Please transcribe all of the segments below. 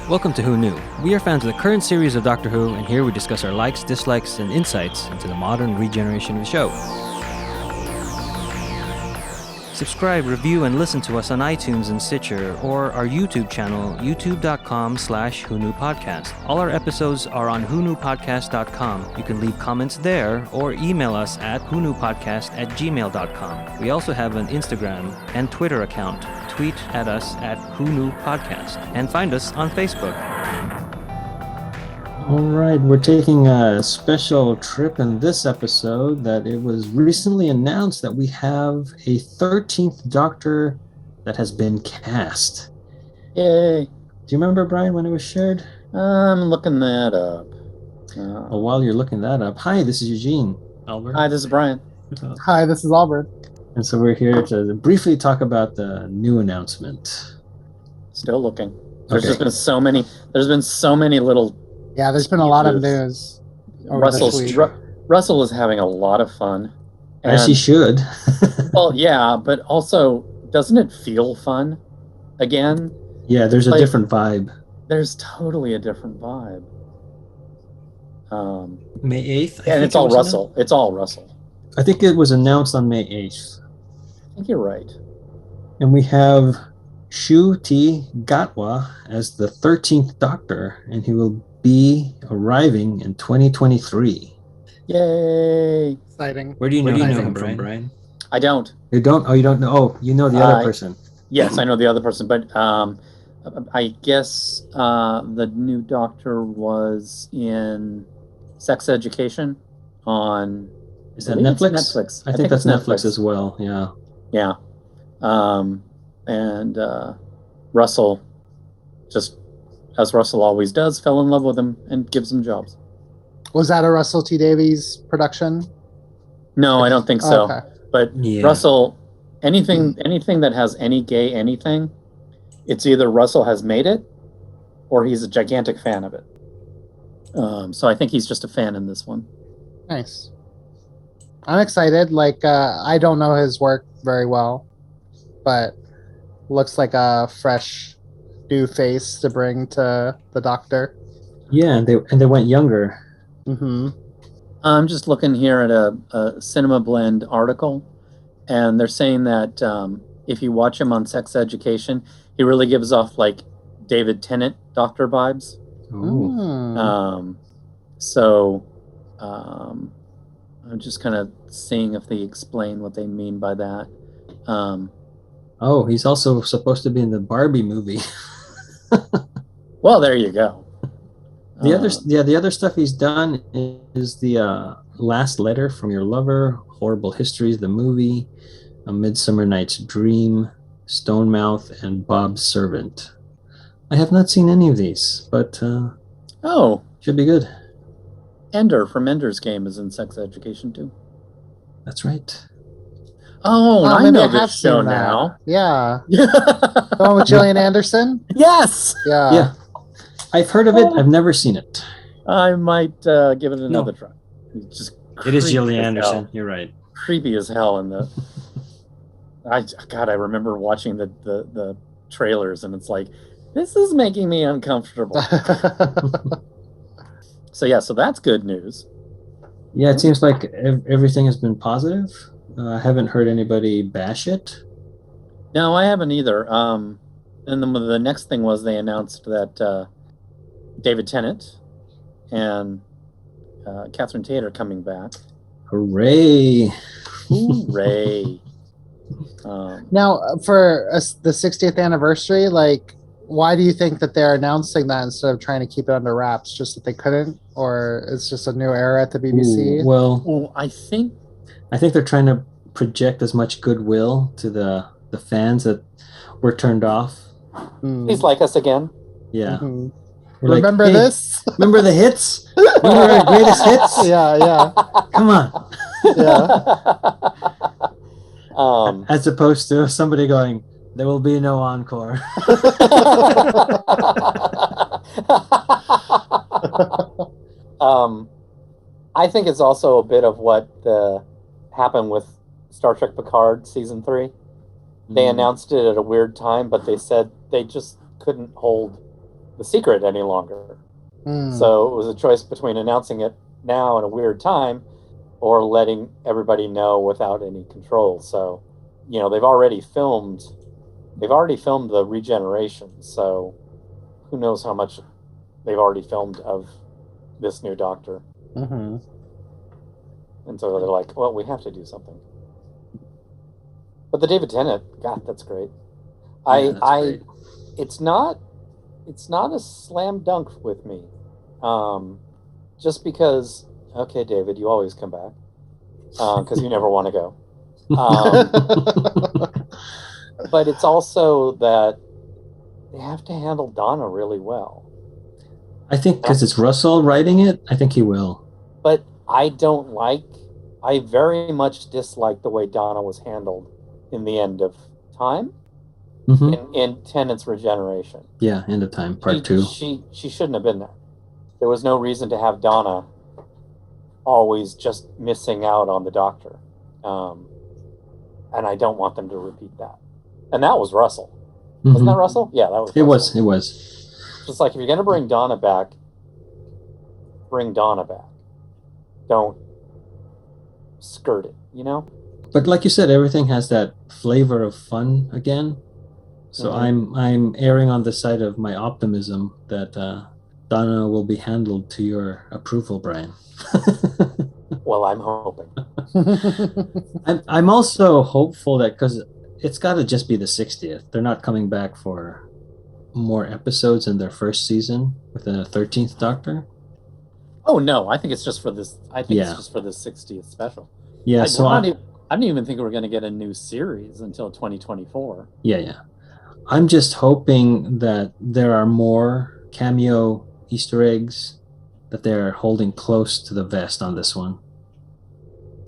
Welcome to Who Knew. We are fans of the current series of Doctor Who, and here we discuss our likes, dislikes, and insights into the modern regeneration of the show. Subscribe, review, and listen to us on iTunes and Stitcher, or our YouTube channel, youtube.com/WhoKnewPodcast. All our episodes are on whoknewpodcast.com. You can leave comments there, or email us at whoknewpodcast@gmail.com. We also have an Instagram and Twitter account. Tweet at us at whoknewpodcast, and find us on Facebook. All right, we're taking a special trip in this episode that it was recently announced that we have a 13th Doctor that has been cast. Yay. Do you remember, Brian, when it was shared? I'm looking that up. While you're looking that up, hi, this is Eugene. Alburn. Hi, this is Brian. Hi, this is Alburn. And so we're here to briefly talk about the new announcement. Still looking. There's Okay. just been so many. There's been so many little. Yeah, there's been a lot of news. over this week. Russell is having a lot of fun. As he should. Well, yeah, but also, doesn't it feel fun? Again, Yeah, there's a Like- different vibe. there's totally a different vibe. May 8th? And it's all Russell. It's all Russell. I think it was announced on May 8th. I think you're right. And we have Ncuti Gatwa as the 13th Doctor, and he will be arriving in 2023. Yay! Exciting. Where do you know him from, from, Brian? I don't. You don't? Oh, you don't know? Oh, you know the other person. Yes, I know the other person, but I guess the new Doctor was in Sex Education on. Is that I think it's Netflix? Netflix. I think that's Netflix as well. Yeah. Yeah, and Russell, just as Russell always does, fell in love with him and gives him jobs. Was that a Russell T Davies production? No, I don't think so. Okay. But Yeah. Russell, anything that has any gay anything, it's either Russell has made it, or he's a gigantic fan of it. So I think he's just a fan in this one. Nice. I'm excited. I don't know his work very well, but looks like a fresh new face to bring to the Doctor. Yeah, and they went younger. Mm-hmm. I'm just looking here at a Cinema Blend article, and they're saying that if you watch him on Sex Education, he really gives off like David Tennant Doctor vibes. Ooh. I'm just kind of seeing if they explain what they mean by that. Oh, he's also supposed to be in the Barbie movie. Well, there you go. The other stuff he's done is the Last Letter from Your Lover, Horrible Histories, the movie, A Midsummer Night's Dream, Stonemouth, and Bob's Servant. I have not seen any of these, but should be good. Ender from Ender's Game is in Sex Education too. That's right. Oh, I maybe know I have this show seen that. now. Yeah. The one with Gillian Anderson? Yes, Yeah. Yeah. I've heard of it. I've never seen it. I might give it another try. It's just It is creepy Gillian as Anderson. hell. You're right. Creepy as hell in the. I remember watching the trailers, and it's like, this is making me uncomfortable. So that's good news. Yeah, it seems like everything has been positive. I haven't heard anybody bash it. No, I haven't either. And then the next thing was they announced that David Tennant and Catherine Tate are coming back. Hooray! Hooray! Now, for the 60th anniversary, why do you think that they're announcing that instead of trying to keep it under wraps? Just that they couldn't, or it's just a new era at the BBC? Ooh, well, Well, I think they're trying to project as much goodwill to the fans that were turned off. he's like us again. Yeah. Mhm. We're like, Remember "Hey, this? Remember the hits? Remember our greatest hits? Yeah. Come on. Yeah. As opposed to somebody going, there will be no encore. I think it's also a bit of what happened with Star Trek Picard season 3. They announced it at a weird time, but they said they just couldn't hold the secret any longer. Hmm. So it was a choice between announcing it now in a weird time or letting everybody know without any control. So, they've already filmed the regeneration. So who knows how much they've already filmed of this new Doctor. Mm-hmm. And so they're like, well, we have to do something. But the David Tennant, God, that's great. Yeah, that's great. It's not a slam dunk with me. Just because, okay, David, you always come back. Because you never want to go. But it's also that they have to handle Donna really well. I think because it's Russell writing it, I think he will. But I very much dislike the way Donna was handled in the end of time. Mm-hmm. In Tennant's regeneration. Yeah, End of Time, Part 2. She shouldn't have been there. There was no reason to have Donna always just missing out on the Doctor. And I don't want them to repeat that. And that was Russell. Mm-hmm. Wasn't that Russell? Yeah, that was Russell. It was. It's like, if you're going to bring Donna back, bring Donna back. Don't skirt it, But like you said, everything has that flavor of fun again. So I'm erring on the side of my optimism that Donna will be handled to your approval, Brian. Well, I'm hoping. I'm also hopeful that, because it's got to just be the 60th. They're not coming back for more episodes in their first season with the 13th Doctor. Oh no, I think it's just for this. I think it's just for the 60th special. Yeah, I don't even think we're going to get a new series until 2024. Yeah. I'm just hoping that there are more cameo Easter eggs that they're holding close to the vest on this one.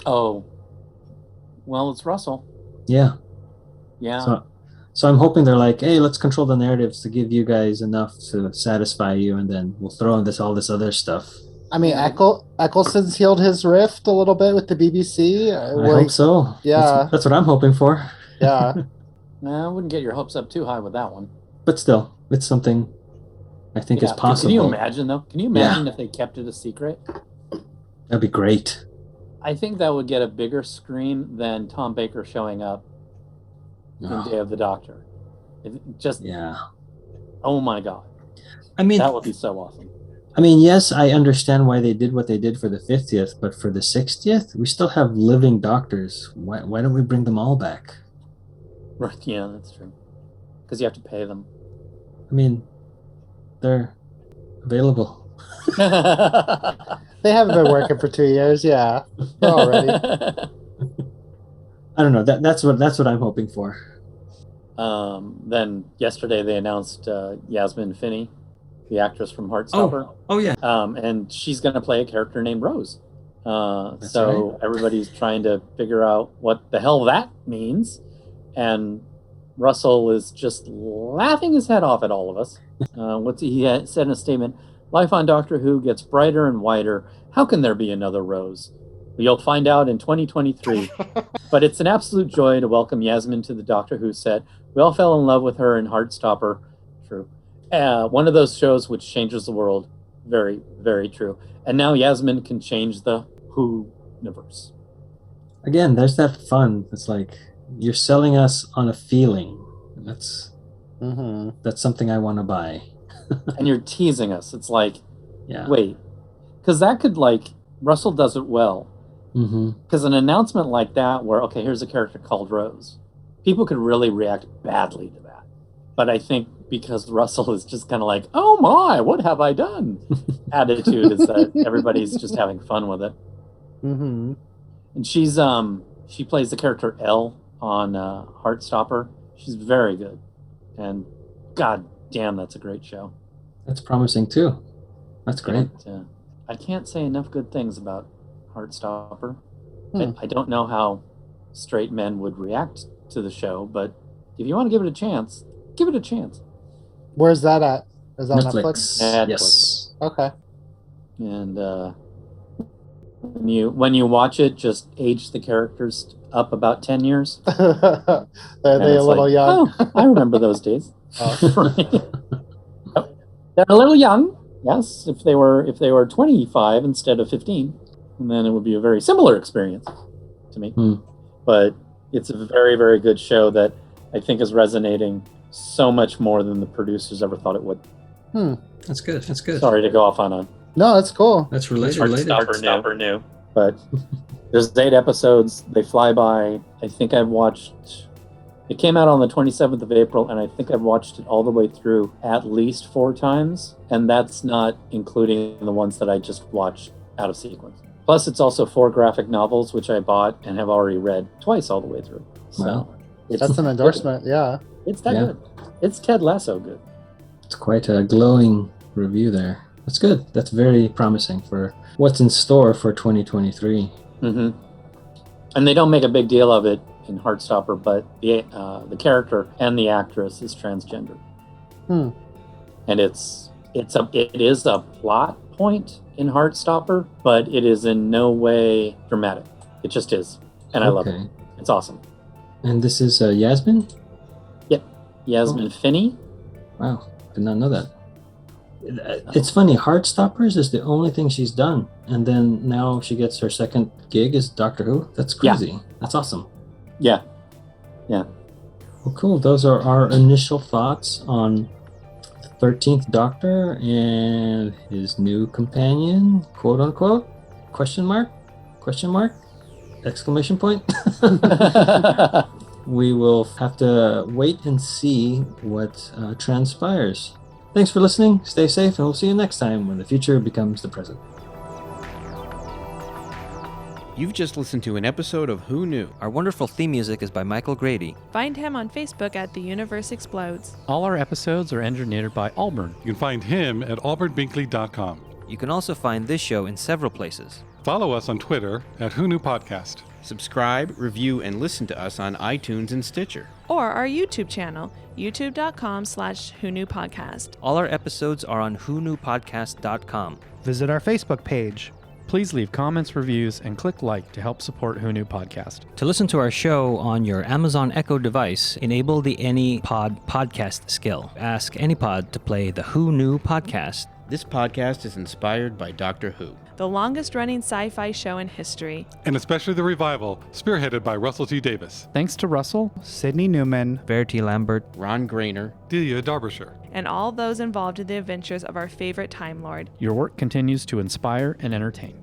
Oh, well, it's Russell. Yeah. So I'm hoping they're like, hey, let's control the narratives to give you guys enough to satisfy you, and then we'll throw in all this other stuff. I mean, Eccleston's healed his rift a little bit with the BBC. I hope so. Yeah. That's what I'm hoping for. Yeah. No, I wouldn't get your hopes up too high with that one. But still, it's something I think is possible. Can you imagine, though? Can you imagine if they kept it a secret? That'd be great. I think that would get a bigger scream than Tom Baker showing up in Day of the Doctor. Oh my God. I mean, that would be so awesome. I mean, yes, I understand why they did what they did for the 50th, but for the 60th, we still have living doctors. Why don't we bring them all back? Right, yeah, that's true. Because you have to pay them. I mean, they're available. They haven't been working for 2 years, yeah. They're all ready. I don't know. That's what I'm hoping for. Then yesterday they announced Yasmin Finney, the actress from Heartstopper. Oh yeah. And she's going to play a character named Rose. That's So right. everybody's trying to figure out what the hell that means. And Russell is just laughing his head off at all of us. He said in a statement, "Life on Doctor Who gets brighter and wider. How can there be another Rose? You'll find out in 2023. But it's an absolute joy to welcome Yasmin to the Doctor Who set. We all fell in love with her in Heartstopper." True. One of those shows which changes the world. Very, very true. And now Yasmin can change the Who universe. Again, there's that fun. It's like you're selling us on a feeling. That's something I want to buy. And you're teasing us. It's like, Yeah. wait. Because that could, Russell does it well. Because an announcement like that where, okay, here's a character called Rose, people could really react badly to that. But I think because Russell is just kind of like, oh my, what have I done? Attitude is that everybody's just having fun with it. And she plays the character Elle on Heartstopper. She's very good. And god damn, that's a great show. That's promising too. That's great. I can't say enough good things about Heartstopper. I don't know how straight men would react to the show, but if you want to give it a chance, give it a chance. Where's that at? Is that Netflix? Netflix? Yes. Okay. And when you watch it, just age the characters up about 10 years. Are they a little young? Oh, I remember those days. They're a little young, yes. If they were 25 instead of 15, and then it would be a very similar experience to me. But it's a very, very good show that I think is resonating so much more than the producers ever thought it would. That's good. That's good. Sorry to go off on a No, that's cool. That's related. Heartstopper new. But there's 8 episodes. They fly by. I think I've watched... It came out on the 27th of April, and I think I've watched it all the way through at least 4 times. And that's not including the ones that I just watched out of sequence. Plus, it's also 4 graphic novels, which I bought and have already read twice all the way through. So Wow. That's an endorsement, yeah. It's that good. It's Ted Lasso good. It's quite a glowing review there. That's good. That's very promising for what's in store for 2023. Mm-hmm. And they don't make a big deal of it in Heartstopper, but the character and the actress is transgender. And it is a plot point in Heartstopper, but it is in no way dramatic. It just is, and I love it. It's awesome. And this is Yasmin? Yep, Yasmin Finney. Wow, did not know that. It's funny, Heartstoppers is the only thing she's done, and then now she gets her second gig as Doctor Who. That's crazy. Yeah. That's awesome. Yeah. Well, cool. Those are our initial thoughts on the 13th Doctor and his new companion, quote unquote, question mark, exclamation point. We will have to wait and see what transpires. Thanks for listening. Stay safe, and we'll see you next time when the future becomes the present. You've just listened to an episode of Who Knew? Our wonderful theme music is by Michael Grady. Find him on Facebook at The Universe Explodes. All our episodes are engineered by Alburn. You can find him at alburnbinkley.com. You can also find this show in several places. Follow us on Twitter at Who Knew Podcast. Subscribe, review, and listen to us on iTunes and Stitcher. Or our YouTube channel, youtube.com/whoknewpodcast. All our episodes are on whoknewpodcast.com. Visit our Facebook page. Please leave comments, reviews, and click like to help support Who Knew Podcast. To listen to our show on your Amazon Echo device, enable the AnyPod podcast skill. Ask AnyPod to play the Who Knew Podcast. This podcast is inspired by Doctor Who, the longest-running sci-fi show in history. And especially the revival, spearheaded by Russell T. Davis. Thanks to Russell, Sydney Newman, Verity Lambert, Ron Grainer, Delia Derbyshire, and all those involved in the adventures of our favorite Time Lord. Your work continues to inspire and entertain.